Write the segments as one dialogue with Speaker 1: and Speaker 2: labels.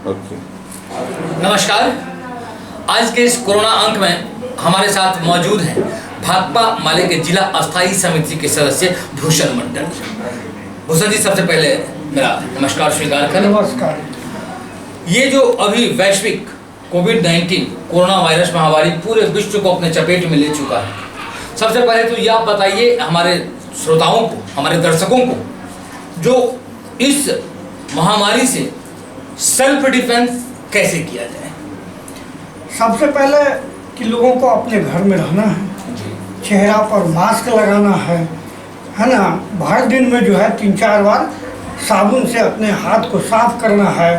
Speaker 1: Okay.
Speaker 2: नमस्कार। आज के इस कोरोना अंक में हमारे साथ मौजूद हैं भाकपा माले के जिला अस्थायी समिति के सदस्य भूषण मंडल। भूषण जी, सबसे पहले मेरा नमस्कार स्वीकार करें।
Speaker 3: नमस्कार।
Speaker 2: ये जो अभी वैश्विक कोविड-19 कोरोना वायरस महामारी पूरे विश्व को अपने चपेट में ले चुका है, सबसे पहले तो ये आप बताइए हमारे श्रोताओं को, हमारे दर्शकों को, जो इस महामारी से सेल्फ डिफेंस कैसे किया जाए।
Speaker 3: सबसे पहले कि लोगों को अपने घर में रहना है, चेहरा पर मास्क लगाना है ना। हर दिन में जो है 3-4 बार साबुन से अपने हाथ को साफ करना है,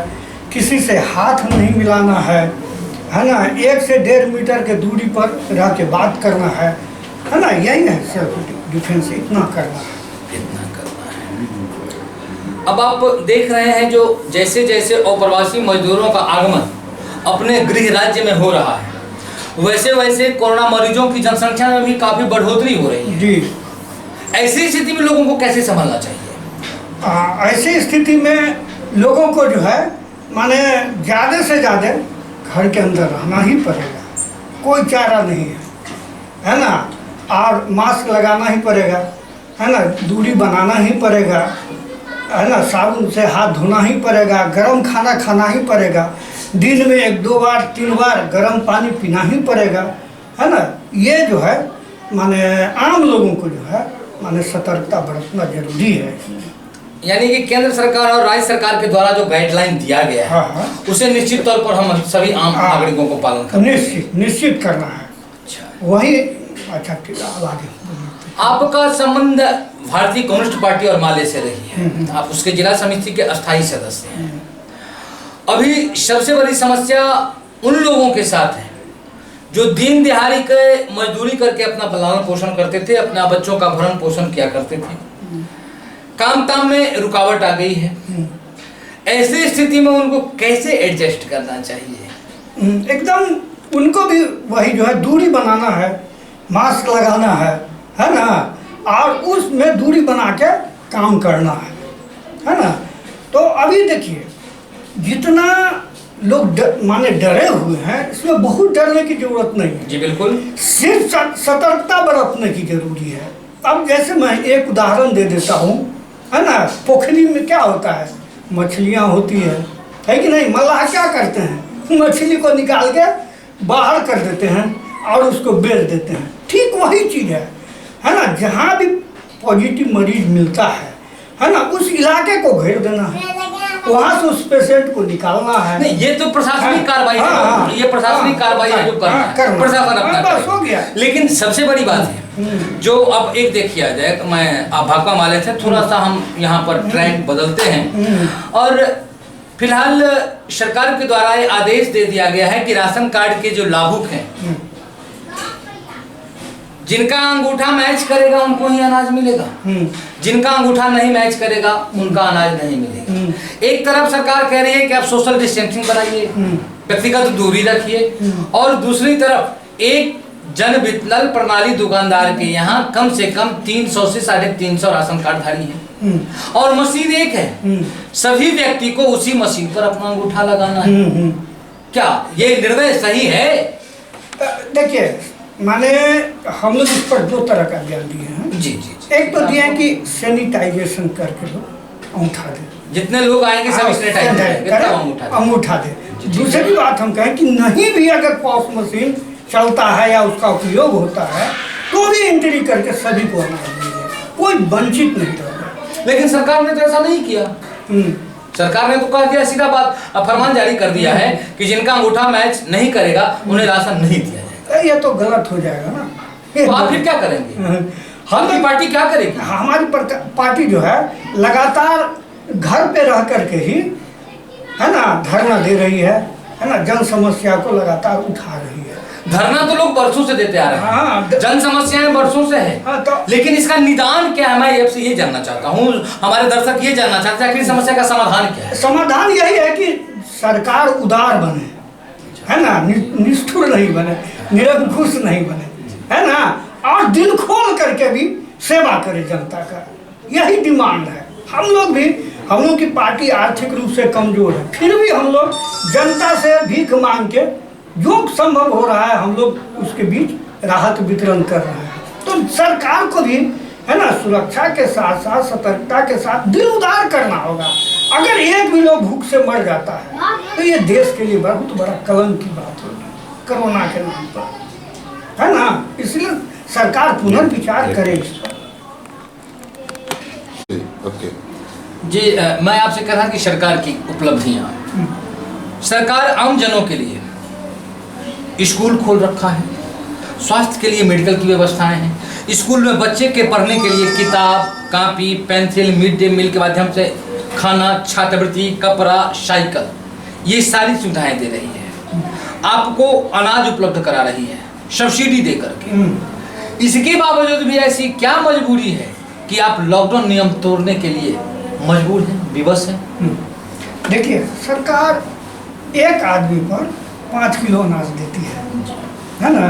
Speaker 3: किसी से हाथ नहीं मिलाना है ना। 1 से 1.5 मीटर के दूरी पर रह के बात करना है ना। यही है सेल्फ डिफेंस, इतना करना है।
Speaker 2: अब आप देख रहे हैं जो जैसे जैसे अप्रवासी मजदूरों का आगमन अपने गृह राज्य में हो रहा है, वैसे वैसे कोरोना मरीजों की जनसंख्या में भी काफ़ी बढ़ोतरी हो रही है
Speaker 3: जी।
Speaker 2: ऐसी स्थिति में लोगों को कैसे संभालना चाहिए।
Speaker 3: ऐसी स्थिति में लोगों को जो है माने ज़्यादा से ज़्यादा घर के अंदर रहना ही पड़ेगा, कोई चारा नहीं है ना। और मास्क लगाना ही पड़ेगा है ना, दूरी बनाना ही पड़ेगा है ना, साबुन से हाथ धोना ही पड़ेगा, गर्म खाना खाना ही पड़ेगा, दिन में 1-2 बार 3 बार गर्म पानी पीना ही पड़ेगा है ना। ये जो है माने आम लोगों को जो है माने सतर्कता बरतना जरूरी है।
Speaker 2: यानी कि केंद्र सरकार और राज्य सरकार के द्वारा जो गाइडलाइन दिया गया है,
Speaker 3: हाँ।
Speaker 2: उसे निश्चित तौर पर हम सभी आम नागरिकों को पालन करना
Speaker 3: निश्चित करना है।
Speaker 2: अच्छा,
Speaker 3: वही अच्छा ठीक है। आगे
Speaker 2: आपका संबंध भारतीय कम्युनिस्ट पार्टी और माले से रही है, आप उसके जिला समिति के अस्थायी सदस्य हैं। अभी सबसे बड़ी समस्या उन लोगों के साथ है जो दिन दिहाड़ी के मजदूरी करके अपना पालन पोषण करते थे, अपना बच्चों का भरण पोषण किया करते थे। काम ताम में रुकावट आ गई है, ऐसी स्थिति में उनको कैसे एडजस्ट करना चाहिए।
Speaker 3: एकदम उनको भी वही जो है दूरी बनाना है, मास्क लगाना है ना, और उसमें दूरी बना के काम करना है ना। तो अभी देखिए जितना लोग माने डरे हुए हैं, इसमें बहुत डरने की जरूरत नहीं है।
Speaker 2: जी बिल्कुल,
Speaker 3: सिर्फ सतर्कता बरतने की जरूरी है। अब जैसे मैं एक उदाहरण दे देता हूँ है ना। पोखरी में क्या होता है, मछलियाँ होती है कि नहीं। मल्लाह क्या करते हैं, मछली को निकाल के बाहर कर देते हैं और उसको बेच देते हैं। ठीक वही चीज़ है ना। जहाँ भी पॉजिटिव मरीज मिलता है ना, उस इलाके को घेर देना है, वहाँ से उस पेशेंट को निकालना है।
Speaker 2: नहीं, ये तो प्रशासनिक कार्रवाई है, ये प्रशासनिक कार्रवाई है जो प्रशासन अपना
Speaker 3: बस हो गया।
Speaker 2: लेकिन सबसे बड़ी बात है जो अब एक देखिए जाए, मैं भाकपा माले से थोड़ा सा हम यहाँ पर ट्रैक बदलते हैं। और फिलहाल सरकार के द्वारा ये आदेश दे दिया गया है कि राशन कार्ड के जो लाभुक हैं, जिनका अंगूठा मैच करेगा उनको ही अनाज मिलेगा, जिनका अंगूठा नहीं मैच करेगा उनका अनाज नहीं मिलेगा। एक तरफ सरकार कह रही है कि आप सोशल डिस्टेंसिंग बनाइए, व्यक्तिगत दूरी रखिए, और दूसरी तरफ एक जन वितरण प्रणाली दुकानदार के यहाँ कम से कम 300 से 350 राशन कार्ड धारी है, और मशीन एक है, सभी व्यक्ति को उसी मशीन पर अपना अंगूठा लगाना है। क्या ये निर्णय सही है।
Speaker 3: देखिए माने हम लोग इस पर 2 तरह का ज्ञान दिए हैं।
Speaker 2: जी जी, जी।
Speaker 3: एक तो दिया कि सैनिटाइजेशन करके लो, अंगूठा दे,
Speaker 2: जितने लोग आएंगे सब सैनिटाइज
Speaker 3: अंगूठा दे। दूसरी बात हम कहें कि नहीं भी अगर पॉस मशीन चलता है या उसका उपयोग होता है तो भी एंट्री करके सभी को अनाज मिले, कोई वंचित नहीं रहे।
Speaker 2: लेकिन सरकार ने तो ऐसा नहीं किया। सरकार ने तो कह दिया, सीधा बात फरमान जारी कर दिया है कि जिनका अंगूठा मैच नहीं करेगा उन्हें राशन नहीं दिया जाएगा।
Speaker 3: ये तो गलत हो जाएगा ना।
Speaker 2: तो आप फिर क्या करेंगे, हमारी पार्टी क्या करेगी।
Speaker 3: हमारी पार्टी जो है लगातार घर पे रह करके ही है ना धरना दे रही है ना, जन समस्या को लगातार उठा रही है।
Speaker 2: धरना तो लोग बरसों से देते आ रहे हैं।
Speaker 3: हाँ,
Speaker 2: जन समस्याएं बरसों से है।
Speaker 3: तो
Speaker 2: लेकिन इसका निदान क्या है, मैं आपसे ये जानना चाहता हूँ, हमारे दर्शक ये जानना चाहते हैं आखिर समस्या का समाधान क्या है।
Speaker 3: समाधान यही है कि सरकार उदार बने है ना, निष्ठुर नहीं बने, निरंकुश नहीं बने है ना, और दिल खोल करके भी सेवा करे जनता का, यही डिमांड है। हम लोग भी हम लोग की पार्टी आर्थिक रूप से कमजोर है, फिर भी हम लोग जनता से भीख मांग के जो संभव हो रहा है हम लोग उसके बीच राहत वितरण कर रहे हैं। तो सरकार को भी है ना सुरक्षा के साथ साथ सतर्कता के साथ दिल उदार करना होगा। अगर एक भी लोग भूख से मर जाता है तो ये देश के लिए बहुत बड़ा कलंक की बात होगी कोरोना के नाम पर, है ना। इसलिए सरकार पुनर्विचार करे इस पर।
Speaker 1: ओके
Speaker 2: जी मैं आपसे कह रहा कि सरकार की उपलब्धियां, सरकार आम जनों के लिए स्कूल खोल रखा है, स्वास्थ्य के लिए मेडिकल की व्यवस्थाएं हैं, स्कूल में बच्चे के पढ़ने के लिए किताब, copy, pencil, mid day meal के माध्यम से खाना, छात्रवृत्ति, कपड़ा, साइकिल, ये सारी सुविधाएं दे रही है। आपको अनाज उपलब्ध करा रही है सब्सिडी दे करके। इसके बावजूद भी ऐसी क्या मजबूरी है कि आप लॉकडाउन नियम तोड़ने के लिए मजबूर हैं, विवश हैं?
Speaker 3: देखिए सरकार एक आदमी पर 5 किलो अनाज देती है ना।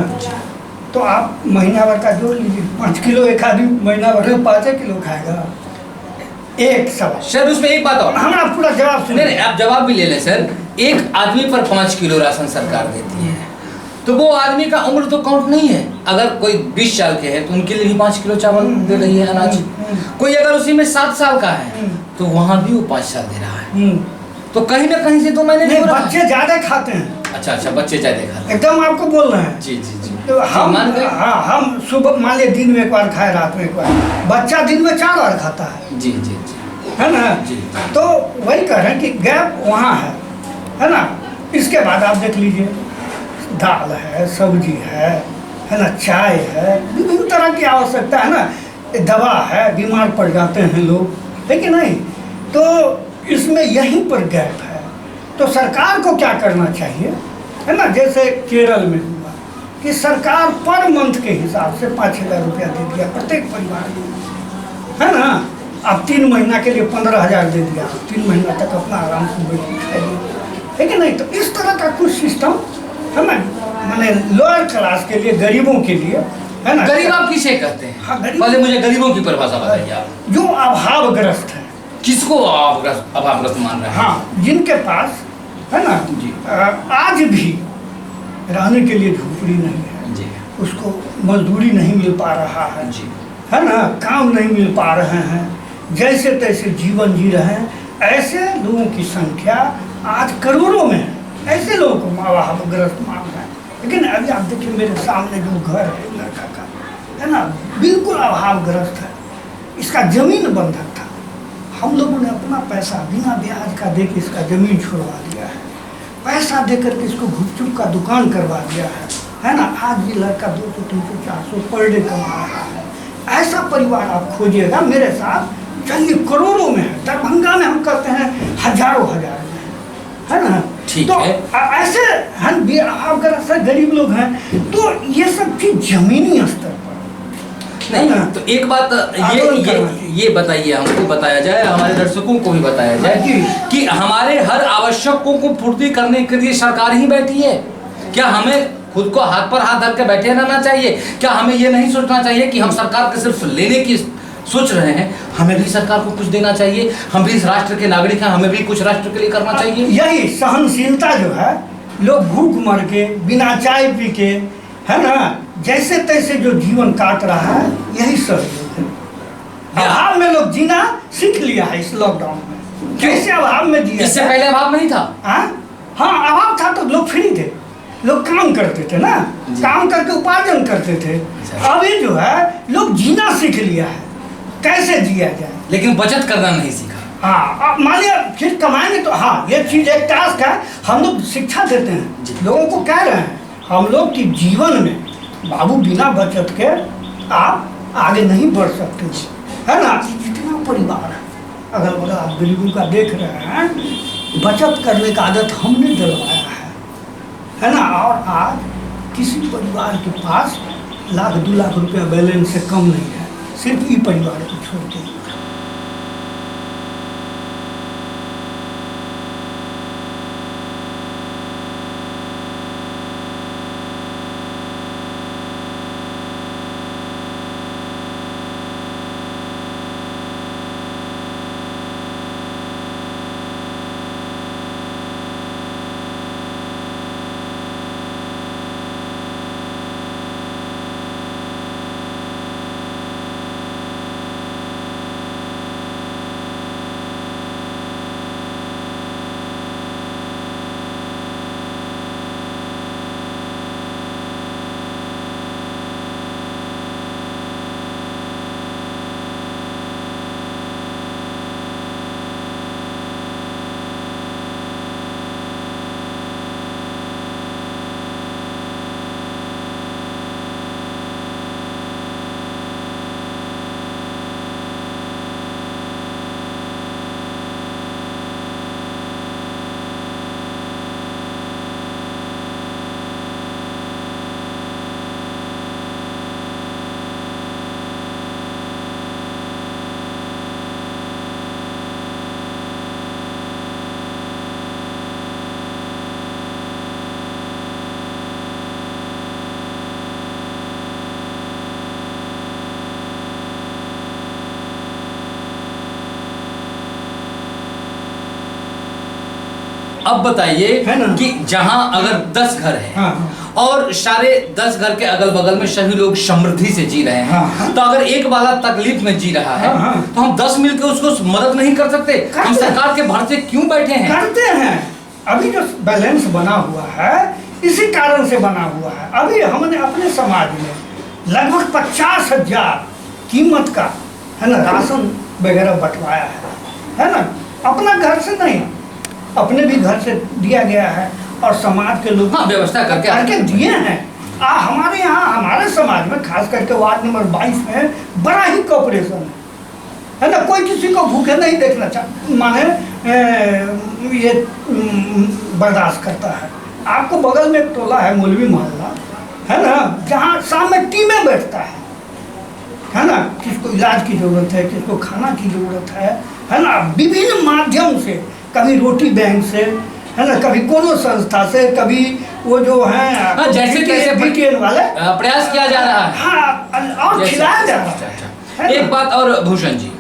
Speaker 3: तो आप महीना भर का जोड़ लीजिए, 5 किलो एक आदमी महीना भर में 5 किलो खाएगा। एक सवाल
Speaker 2: सर, उसमें एक बात और,
Speaker 3: हमारा पूरा जवाब सुनिए।
Speaker 2: नहीं आप जवाब भी ले लें सर। एक आदमी पर 5 किलो राशन सरकार देती है, तो वो आदमी का उम्र तो काउंट नहीं है। अगर कोई 20 साल के है तो उनके लिए भी 5 किलो चावल दे रही है अनाज। कोई अगर उसी में 7 साल का है तो वहाँ भी वो 5 साल दे रहा है। तो कहीं ना कहीं से तो मैंने
Speaker 3: नहीं, बच्चे ज्यादा खाते हैं।
Speaker 2: अच्छा, बच्चे ज्यादा खाते हैं,
Speaker 3: एकदम आपको बोल रहे हैं।
Speaker 2: जी।
Speaker 3: तो हम सुबह मान लिया दिन में एक बार खाए, रात में एक बार, बच्चा दिन में 4 बार खाता है।
Speaker 2: जी
Speaker 3: है ना।
Speaker 2: जी।
Speaker 3: तो वही कह रहे हैं कि गैप वहाँ है ना। इसके बाद आप देख लीजिए दाल है, सब्जी है ना, चाय है, विभिन्न तरह की आवश्यकता है ना, दवा है, बीमार पड़ जाते हैं लोग, है कि नहीं। तो इसमें यहीं पर गैप है। तो सरकार को क्या करना चाहिए, है ना। जैसे केरल में हुआ कि सरकार पर मंथ के हिसाब से 5,000 रुपया दे दिया प्रत्येक परिवार को, है ना। अब 3 महीना के लिए 15,000 दे दिया, 3 महीना तक अपना आराम से बैठ खाइए, है कि नहीं। तो इस तरह का कुछ सिस्टम है ना, माने लोअर क्लास के लिए, गरीबों के लिए, है ना।
Speaker 2: गरीब आप किसे कहते हैं?
Speaker 3: हाँ, गरीब।
Speaker 2: पहले मुझे गरीबों की परिभाषा बताइए आप।
Speaker 3: जो अभावग्रस्त है।
Speaker 2: किसको अभावग्रस्त मान रहे हैं?
Speaker 3: हाँ, जिनके पास है ना
Speaker 2: जी।
Speaker 3: आज भी रहने के लिए झोपड़ी नहीं है
Speaker 2: जी।
Speaker 3: उसको मजदूरी नहीं मिल पा रहा है
Speaker 2: जी।
Speaker 3: है ना, काम नहीं मिल पा रहे हैं, जैसे तैसे जीवन जी रहे हैं, ऐसे लोगों की संख्या आज करोड़ों में है। ऐसे लोगों को अभावग्रस्त मान रहे हैं। लेकिन अभी आप देखिए मेरे सामने जो घर है लड़का का, है ना, बिल्कुल अभावग्रस्त है। इसका जमीन बंधक था, हम लोगों ने अपना पैसा बिना ब्याज का दे के इसका जमीन छुड़वा दिया है, पैसा दे करके इसको गुपचुप का दुकान करवा दिया है ना। आज भी लड़का 200, 300, 400 पर डे कमा रहा है। ऐसा परिवार आप खोजिएगा मेरे साथ, चलिए करोड़ों में है। दरभंगा में हम कहते हैं हजारों हजार में है ना। तो ऐसे अगर ऐसे गरीब लोग हैं तो ये सब चीज जमीनी स्तर पर
Speaker 2: नहीं ना। तो एक बात ये बताइए, हमको बताया जाए, हमारे दर्शकों को भी बताया जाए कि हमारे हर आवश्यकों को पूर्ति करने के लिए सरकार ही बैठी है। क्या हमें खुद को हाथ पर हाथ धर के बैठे रहना चाहिए? क्या हमें ये नहीं सोचना चाहिए कि हम सरकार के सिर्फ लेने की सोच रहे हैं, हमें भी सरकार को कुछ देना चाहिए? हम भी इस राष्ट्र के नागरिक हैं, हमें भी कुछ राष्ट्र के लिए करना चाहिए।
Speaker 3: यही सहनशीलता जो है, लोग भूख मर के बिना चाय पी के, है ना, जैसे तैसे जो जीवन काट रहा है, यही सहयोग है। अभाव में लोग जीना सीख लिया है इस लॉकडाउन में। कैसे अभाव में जिया?
Speaker 2: इससे पहले अभाव नहीं था।
Speaker 3: हाँ, अभाव था तो लोग फ्री थे, लोग काम करते थे ना, काम करके उपार्जन करते थे। अभी जो है लोग जीना सीख लिया है, कैसे जिया जाए,
Speaker 2: लेकिन बचत करना नहीं सीखा।
Speaker 3: हाँ, मान लिया फिर कमाएंगे तो हाँ, ये चीज एक टास्क है। हम लोग शिक्षा देते हैं, लोगों को कह रहे हैं हम लोग कि जीवन में बाबू बिना बचत के आप आगे नहीं बढ़ सकते, है ना। जितना परिवार है अगल बगल आप गरीबों का देख रहे हैं, बचत करने का आदत हमने दिलवाया है ना। और आज किसी परिवार के पास 1,00,000 2 लाख रुपया बैलेंस से कम नहीं है, सिर्फ ई परिवार को छोड़ के।
Speaker 2: अब बताइए
Speaker 3: है ना?
Speaker 2: कि जहां अगर 10 घर हैं
Speaker 3: हाँ।
Speaker 2: और सारे 10 घर के अगल बगल में सभी लोग समृद्धि से जी रहे हैं,
Speaker 3: हाँ।
Speaker 2: तो अगर एक वाला तकलीफ में जी रहा है,
Speaker 3: हाँ।
Speaker 2: तो हम 10 मिलकर उसको मदद नहीं कर सकते? हम सरकार के भरोसे क्यों बैठे हैं?
Speaker 3: करते हैं। अभी जो बैलेंस बना हुआ है इसी कारण से बना हुआ है। अभी हमने अपने समाज में लगभग 50,000 कीमत का, है ना, राशन वगैरह बंटवाया है ना। अपना घर से नहीं, अपने भी घर से दिया गया है और समाज के लोग
Speaker 2: व्यवस्था करके
Speaker 3: दिए हैं। हमारे यहाँ, हमारे समाज में खास करके वार्ड नंबर 22 में बड़ा ही कॉपरेशन है ना। कोई किसी को भूखे नहीं देखना चाहता, माने ये बर्दाश्त करता है। आपको बगल में एक टोला है मौलवी मोहल्ला, है ना, जहाँ शाम में टीमें बैठता है ना। किसको इलाज की जरूरत है, किसको खाना की जरूरत है ना। विभिन्न माध्यम से, कभी रोटी बैंक से, है ना, कभी कोनो संस्था से, कभी वो जो है
Speaker 2: जैसे
Speaker 3: तैसे वाले
Speaker 2: प्रयास किया जा रहा है।
Speaker 3: हाँ, और खिलाया जा रहा है।
Speaker 2: एक बात और भूषण जी,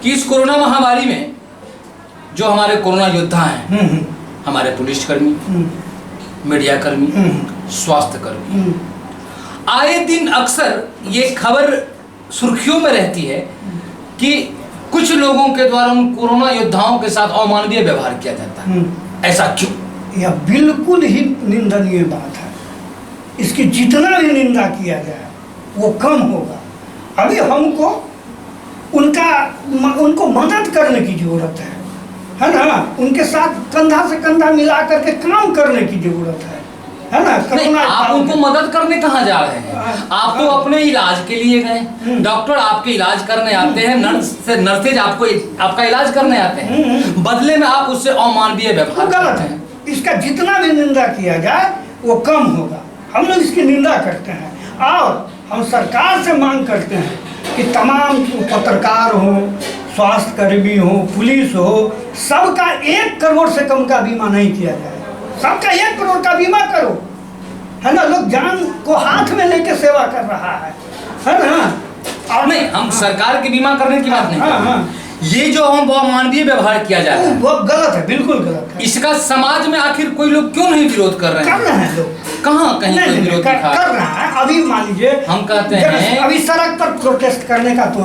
Speaker 2: कि इस कोरोना महामारी में जो हमारे कोरोना योद्धा हैं, हमारे पुलिसकर्मी, मीडिया कर्मी, स्वास्थ्य कर्मी, आए दिन अक्सर ये खबर सुर्खियों में रहती है कि कुछ लोगों के द्वारा उन कोरोना योद्धाओं के साथ अमानवीय व्यवहार किया जाता है। ऐसा क्यों?
Speaker 3: यह बिल्कुल ही निंदनीय बात है। इसकी जितना भी निंदा किया जाए वो कम होगा। अभी हमको उनको मदद करने की जरूरत है ना। उनके साथ कंधा से कंधा मिला करके काम करने की जरूरत है ना।
Speaker 2: नहीं, आप उनको मदद करने कहाँ जा रहे हैं? आप तो अपने इलाज के लिए गए, डॉक्टर आपके इलाज करने आते हैं, नर्सेज आपका इलाज करने आते हैं, बदले में आप उससे अमानवीय व्यवहार
Speaker 3: गलत है। इसका जितना भी निंदा किया जाए वो कम होगा। हम लोग इसकी निंदा करते हैं और हम सरकार से मांग करते हैं कि तमाम पत्रकार हो, स्वास्थ्य कर्मी हो, पुलिस हो, सबका 1 करोड़ से कम का बीमा नहीं किया जाए। सबका 1 करोड़ का बीमा करो, है ना। लोग जान को हाथ में लेके सेवा कर रहा है ना।
Speaker 2: और नहीं, हम सरकार के बीमा करने की बात नहीं कर रहे। ये जो हम अमानवीय व्यवहार किया जा रहा है
Speaker 3: वो गलत है, बिल्कुल गलत है।
Speaker 2: इसका समाज में आखिर कोई लोग क्यों नहीं विरोध कर रहे हैं?
Speaker 3: कर रहे हैं लोग,
Speaker 2: कहाँ कहीं कोई विरोध
Speaker 3: कर रहा है। अभी मान लीजिए
Speaker 2: हम कहते हैं
Speaker 3: अभी सड़क पर प्रोटेस्ट करने का तो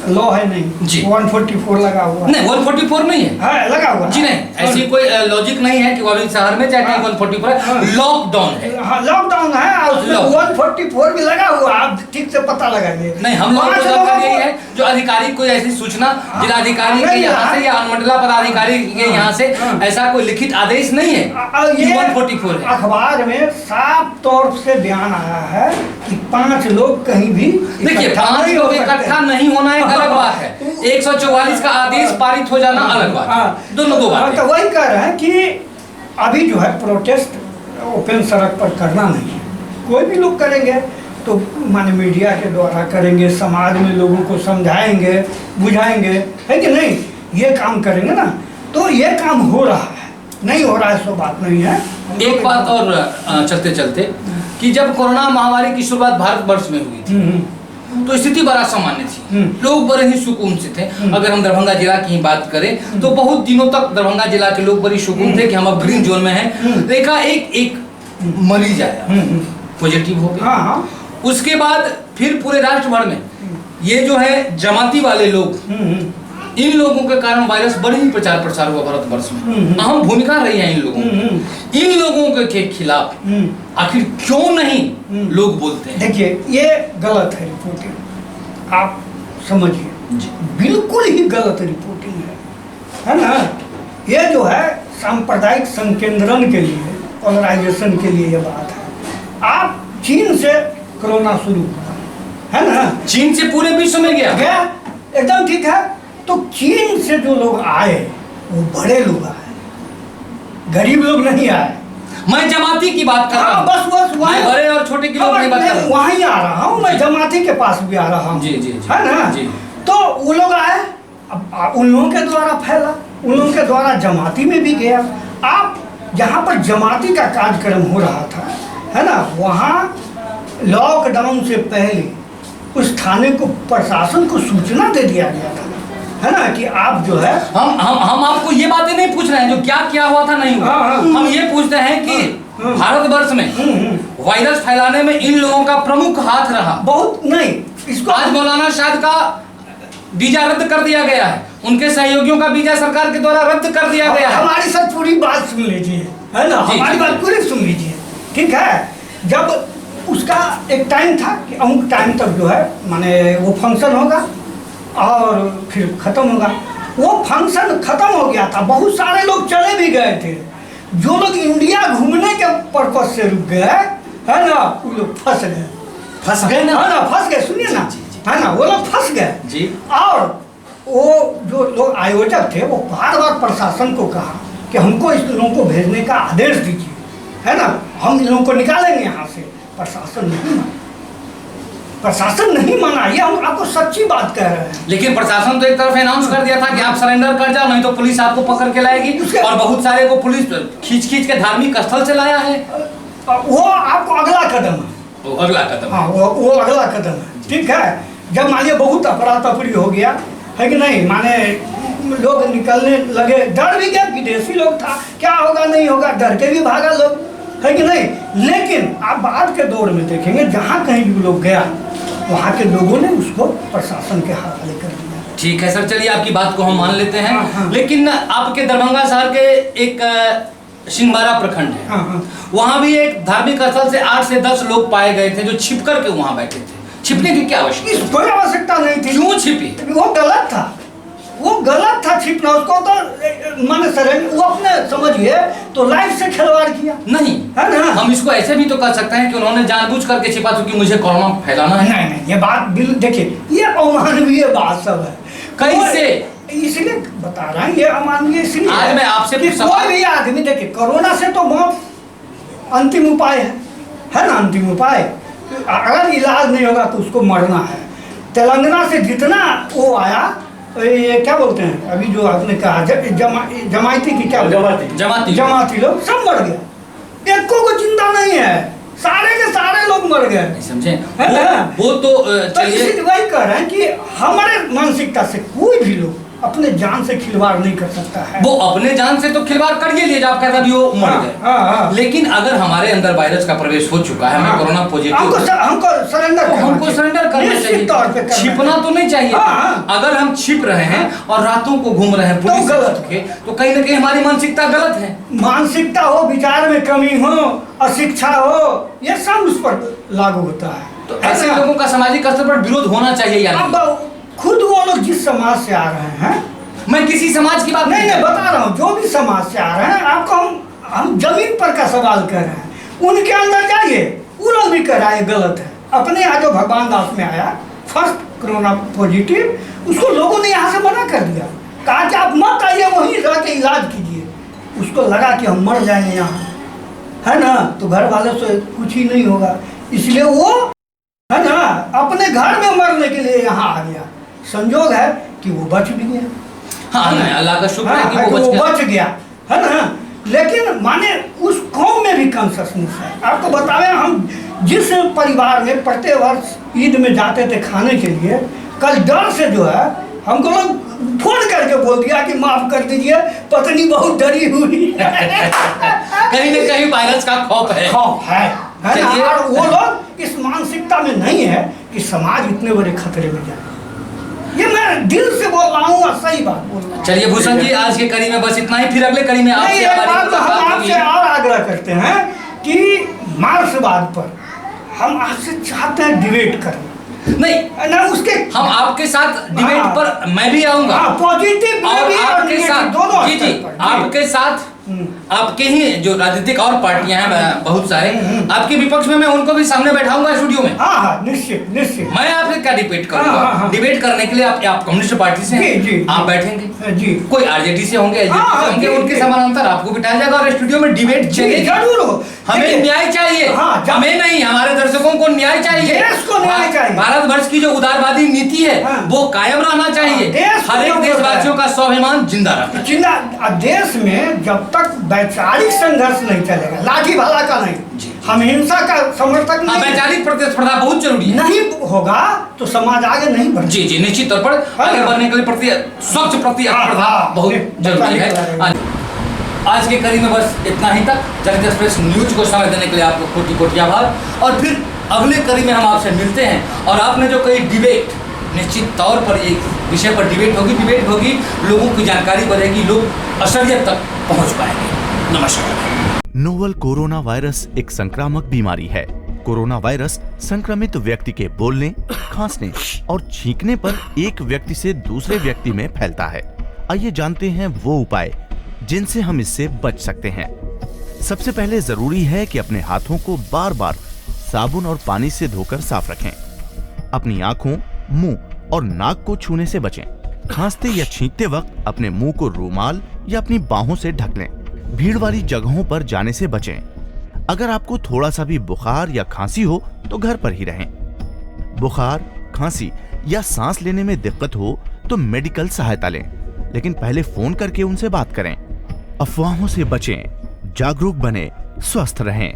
Speaker 3: लॉ है नहीं जी। 144 लगा हुआ
Speaker 2: नहीं, 144 नहीं है।
Speaker 3: हाँ, लगा हुआ
Speaker 2: जी नहीं, ऐसी कोई लॉजिक नहीं है कि वो शहर में चाहे 144 है। लॉकडाउन है।
Speaker 3: हाँ, लॉकडाउन है, उसमें 144 भी लगा हुआ। आप ठीक से पता लगाइए।
Speaker 2: नहीं, हम लोग यही है जो अधिकारी कोई ऐसी सूचना जिलाधिकारी के यहाँ से या अनुमंडला पदाधिकारी के यहाँ से ऐसा कोई लिखित आदेश नहीं है। 144 है।
Speaker 3: अखबार में साफ तौर से बयान आया है कि 5 लोग कहीं भी,
Speaker 2: देखिए 5 लोग इकट्ठा नहीं होना है, अलग बात है। 144 का आदेश पारित हो जाना अलग बात है। दोनों दो बात।
Speaker 3: तो वही कह रहे हैं कि अभी जो है प्रोटेस्ट ओपन सड़क पर करना नहीं है। कोई भी लोग करेंगे तो माने मीडिया के द्वारा करेंगे, समाज में लोगों को समझाएंगे, बुझाएंगे, है कि नहीं। ये काम करेंगे ना, तो ये काम हो रहा है। नहीं हो रहा है सो बात नहीं है।
Speaker 2: एक बात और चलते चलते कि जब कोरोना महामारी की शुरुआत भारतवर्ष में हुई थी तो स्थिति बड़ा सामान्य थी, लोग बड़े ही सुकून से थे। अगर हम दरभंगा जिला की बात करें तो बहुत दिनों तक दरभंगा जिला के लोग बड़ी सुकून थे कि हम अब ग्रीन जोन में हैं। देखा एक मरीज आया, पॉजिटिव हो गया। उसके बाद फिर पूरे राष्ट्र भर में ये जो है जमाती वाले लोग, इन लोगों के कारण वायरस बड़ी ही प्रचार प्रसार हुआ भारतवर्ष में। अहम भूमिका रही है इन लोगों के खिलाफ आखिर क्यों नहीं लोग बोलते हैं?
Speaker 3: देखिए, ये गलत है रिपोर्टिंग, आप समझिए, बिल्कुल ही गलत रिपोर्टिंग है ना। ये जो है सांप्रदायिक संकेंद्रण के लिए, पोलराइजेशन के लिए ये बात है। आप चीन से कोरोना शुरू हुआ है ना,
Speaker 2: चीन से पूरे विश्व में गया
Speaker 3: एकदम ठीक है। तो चीन से जो लोग आए वो बड़े लोग आए, गरीब लोग नहीं आए।
Speaker 2: मैं जमाती की बात कर रहा हूँ।
Speaker 3: बस वहाँ
Speaker 2: बड़े और छोटे की लोग नहीं बात कर रहा हूँ।
Speaker 3: वहीं आ रहा हूँ मैं, जमाती के पास भी आ रहा हूँ।
Speaker 2: जी,
Speaker 3: है ना जी। तो वो लोग आए, अब उन लोगों के द्वारा फैला, उन लोगों के द्वारा जमाती में भी गया। आप जहाँ पर जमाती का कार्यक्रम हो रहा था, है ना, वहाँ लॉकडाउन से पहले उस थाने को, प्रशासन को सूचना दे दिया गया था, है ना, कि आप जो है
Speaker 2: हम आपको ये बातें नहीं पूछ रहे हैं जो क्या क्या हुआ था नहीं हुआ। हम ये पूछते हैं कि भारतवर्ष में वायरस फैलाने में इन लोगों का प्रमुख हाथ रहा।
Speaker 3: बहुत नहीं, इसको
Speaker 2: आज मौलाना शाहिद का वीजा रद्द कर दिया गया है, उनके सहयोगियों का वीजा सरकार के द्वारा रद्द कर दिया गया है।
Speaker 3: हमारी सर पूरी बात सुन लीजिए, है ना, हमारी बात पूरी सुन लीजिए, ठीक है। जब उसका एक टाइम था कि अमुक टाइम तक जो है माने वो फंक्शन होगा और फिर खत्म होगा। वो फंक्शन खत्म हो गया था, बहुत सारे लोग चले भी गए थे। जो लोग इंडिया घूमने के पर्पज से रुक गए, है ना, वो लोग फंस गए ना, है ना, फंस गए, सुनिए ना, है ना, वो लोग फंस गए जी। और वो जो लोग आयोजक थे वो बार बार प्रशासन को कहा कि हमको इस लोगों को भेजने का आदेश दीजिए, है ना, हम इन लोगों को निकालेंगे यहाँ से। प्रशासन नहीं माना, प्रशासन नहीं माना, ये हम आपको सच्ची बात कह रहे हैं।
Speaker 2: लेकिन प्रशासन तो एक तरफ अनाउंस कर दिया था कि आप सरेंडर कर जाओ, नहीं तो पुलिस आपको पकड़ के लाएगी, और बहुत सारे को पुलिस खींच खींच के धार्मिक स्थल से लाया है।
Speaker 3: वो आपको अगला कदम है,
Speaker 2: वो अगला कदम,
Speaker 3: हाँ वो अगला कदम है, ठीक है। जब मान लिया बहुत अफरा तफरी हो गया है कि नहीं, माने लोग निकलने लगे, डर भी गया, विदेशी लोग था, क्या होगा नहीं होगा, डर के भी भागा लोग, है कि नहीं। लेकिन आप बाद के दौर में देखेंगे जहाँ कहीं भी लोग गया वहाँ के लोगों ने उसको प्रशासन के हवाले कर दिया।
Speaker 2: ठीक है सर, चलिए आपकी बात को हम मान लेते हैं।
Speaker 3: हाँ।
Speaker 2: लेकिन आपके दरभंगा शहर के एक सिंहवारा प्रखंड है,
Speaker 3: हाँ।
Speaker 2: वहाँ भी एक धार्मिक स्थल से 8 से 10 लोग पाए गए थे जो छिप करके वहाँ बैठे थे। छिपने की क्या आवश्यकता,
Speaker 3: कोई आवश्यकता नहीं थी।
Speaker 2: क्यों छिपी?
Speaker 3: वो गलत था, वो गलत था छिपना। उसको तो माने सर वो अपने समझिए तो लाइफ से खिलवाड़ किया
Speaker 2: नहीं,
Speaker 3: है ना।
Speaker 2: हम इसको ऐसे भी तो कर सकते हैं कि उन्होंने जानबूझ करके छिपा क्योंकि मुझे कोरोना फैलाना है।
Speaker 3: नहीं नहीं, ये बात बिल्कुल देखिए, ये अमानवीय बात सब है।
Speaker 2: कैसे?
Speaker 3: इसलिए बता रहा हूँ ये अमानवीय इसलिए।
Speaker 2: आज मैं आपसे
Speaker 3: कोई भी आदमी देखिए, कोरोना से तो मौत अंतिम उपाय है ना, अंतिम उपाय। अगर इलाज नहीं होगा तो उसको मरना है। तेलंगाना से जितना वो आया, ये क्या बोलते हैं अभी जो आपने कहा जमाती की क्या जमाती लोग सब मर गए, एक को जिंदा नहीं है, सारे के सारे लोग मर गए,
Speaker 2: समझे। वो तो
Speaker 3: चलिए वही कह रहे हैं कि हमारे मानसिकता से कोई भी लोग अपने जान से खिलवाड़ नहीं कर सकता है।
Speaker 2: वो अपने जान से तो खिलवाड़ कर लिए आप कहते हैं वो मर गए। लेकिन अगर हमारे अंदर वायरस का प्रवेश हो चुका है, हमें कोरोना पॉजिटिव,
Speaker 3: हमको सरेंडर
Speaker 2: करना चाहिए, छिपना तो नहीं चाहिए। अगर हम छिप रहे हैं और रातों को घूम रहे हैं पुलिस गलत के, तो कहीं ना कहीं हमारी मानसिकता गलत है।
Speaker 3: मानसिकता हो, विचार में कमी हो, अशिक्षा हो, ये सब उस पर लागू होता है।
Speaker 2: तो ऐसे लोगों का सामाजिक स्तर पर विरोध होना चाहिए या नहीं?
Speaker 3: खुद वो लोग जिस समाज से आ रहे हैं,
Speaker 2: मैं किसी समाज की बात
Speaker 3: नहीं बता रहा हूँ, जो भी समाज से आ रहे हैं, आपको हम जमीन पर का सवाल कर रहे हैं। उनके अंदर जाइए, वो लोग भी कर रहा है गलत है। अपने यहाँ जो भगवान दास में आया फर्स्ट कोरोना पॉजिटिव, उसको लोगों ने यहाँ से मना कर दिया, कहा कि आप मत आइए, वहीं रह के इलाज कीजिए। उसको लगा कि हम मर जाएंगे यहाँ, है ना, तो घर वालों से कुछ ही नहीं होगा, इसलिए वो है ना अपने घर में मरने के लिए यहाँ आ गया। संजोग है कि वो बच भी गया।
Speaker 2: हाँ, अल्लाह का शुक्र है कि
Speaker 3: वो बच गया, है ना। लेकिन माने उस कौम में भी कॉन्शसनेस है। आपको बतावें, हम जिस परिवार में प्रत्येक वर्ष ईद में जाते थे खाने के लिए, कल डर से जो है हमको लोग फोन करके बोल दिया कि माफ कर दीजिए, पत्नी बहुत डरी हुई
Speaker 2: कहीं न कहीं वायरस का खौफ है
Speaker 3: ना। और वो लोग इस मानसिकता में नहीं है कि समाज इतने बड़े खतरे में जाए। ये मैं दिल से बोल रहा हूँ और सही बात बोल रहा हूँ।
Speaker 2: चलिए भूषण जी, आज के कड़ी में बस इतना ही, फिर अगले कड़ी में आपसे
Speaker 3: हम आपसे और आग्रह करते हैं कि मार्क्सवाद पर हम आपसे चाहते हैं डिबेट करें।
Speaker 2: नहीं
Speaker 3: ना, उसके
Speaker 2: हम आपके साथ डिबेट पर मैं भी आऊंगा,
Speaker 3: पॉजिटिव
Speaker 2: और आपके साथ
Speaker 3: दोनों
Speaker 2: जी आपके साथ आपके ही जो राजनीतिक और पार्टियां हैं बहुत सारे, आपके विपक्ष में मैं उनको भी सामने बैठाऊंगा स्टूडियो में।
Speaker 3: हाँ, निश्चित निश्चित।
Speaker 2: मैं आपसे क्या डिबेट करूंगा? डिबेट करने के लिए आप कम्युनिस्ट पार्टी से हैं, आप बैठेंगे जी, कोई आरजेडी से होंगे, होंगे, उनके समानांतर आपको बिठाया जाएगा और स्टूडियो में डिबेट चलेगी।
Speaker 3: जरूर हो,
Speaker 2: हमें न्याय चाहिए, हमें नहीं, हमारे दर्शकों को न्याय चाहिए। भारतवर्ष की जो उदारवादी नीति है वो कायम रहना चाहिए, हर एक देशवासियों का स्वाभिमान जिंदा रहना।
Speaker 3: देश में जब तक वैचारिक संघर्ष नहीं चलेगा, लाठी भाला का नहीं, हम हिंसा का समर्थक नहीं।
Speaker 2: वैचारिक प्रतिस्पर्धा बहुत जरूरी है।
Speaker 3: नहीं होगा तो समाज आगे नहीं बढ़ेगा।
Speaker 2: जी जी, निश्चित तौर पर आगे बढ़ने के लिए स्वच्छ प्रतिस्पर्धा बहुत जरूरी है। आज के कड़ी में बस इतना ही तक। जनता एक्सप्रेस न्यूज को समय देने के लिए आपको कोटि कोटि आभार। और फिर अगले कड़ी में हम आपसे मिलते हैं। और आपने जो कही डिबेट, निश्चित तौर पर एक विषय पर डिबेट होगी, लोगों की जानकारी बढ़ेगी, लोग असलियत तक पहुंच पाएंगे। नमस्कार।
Speaker 1: नोवल कोरोना वायरस एक संक्रामक बीमारी है। कोरोना वायरस संक्रमित व्यक्ति के बोलने, खांसने और छींकने पर एक व्यक्ति से दूसरे व्यक्ति में फैलता है। आइए जानते हैं वो उपाय जिनसे हम इससे बच सकते हैं। सबसे पहले जरूरी है कि अपने हाथों को बार बार साबुन और पानी से धोकर साफ रखें। अपनी आंखों, मुंह और नाक को छूने से बचें। खांसते या छींकते वक्त अपने मुंह को रुमाल या अपनी बाहों से ढक लें। भीड़ वाली जगहों पर जाने से बचें। अगर आपको थोड़ा सा भी बुखार या खांसी हो तो घर पर ही रहें। बुखार, खांसी या सांस लेने में दिक्कत हो तो मेडिकल सहायता लें, लेकिन पहले फोन करके उनसे बात करें। अफवाहों से बचें, जागरूक बने, स्वस्थ रहें।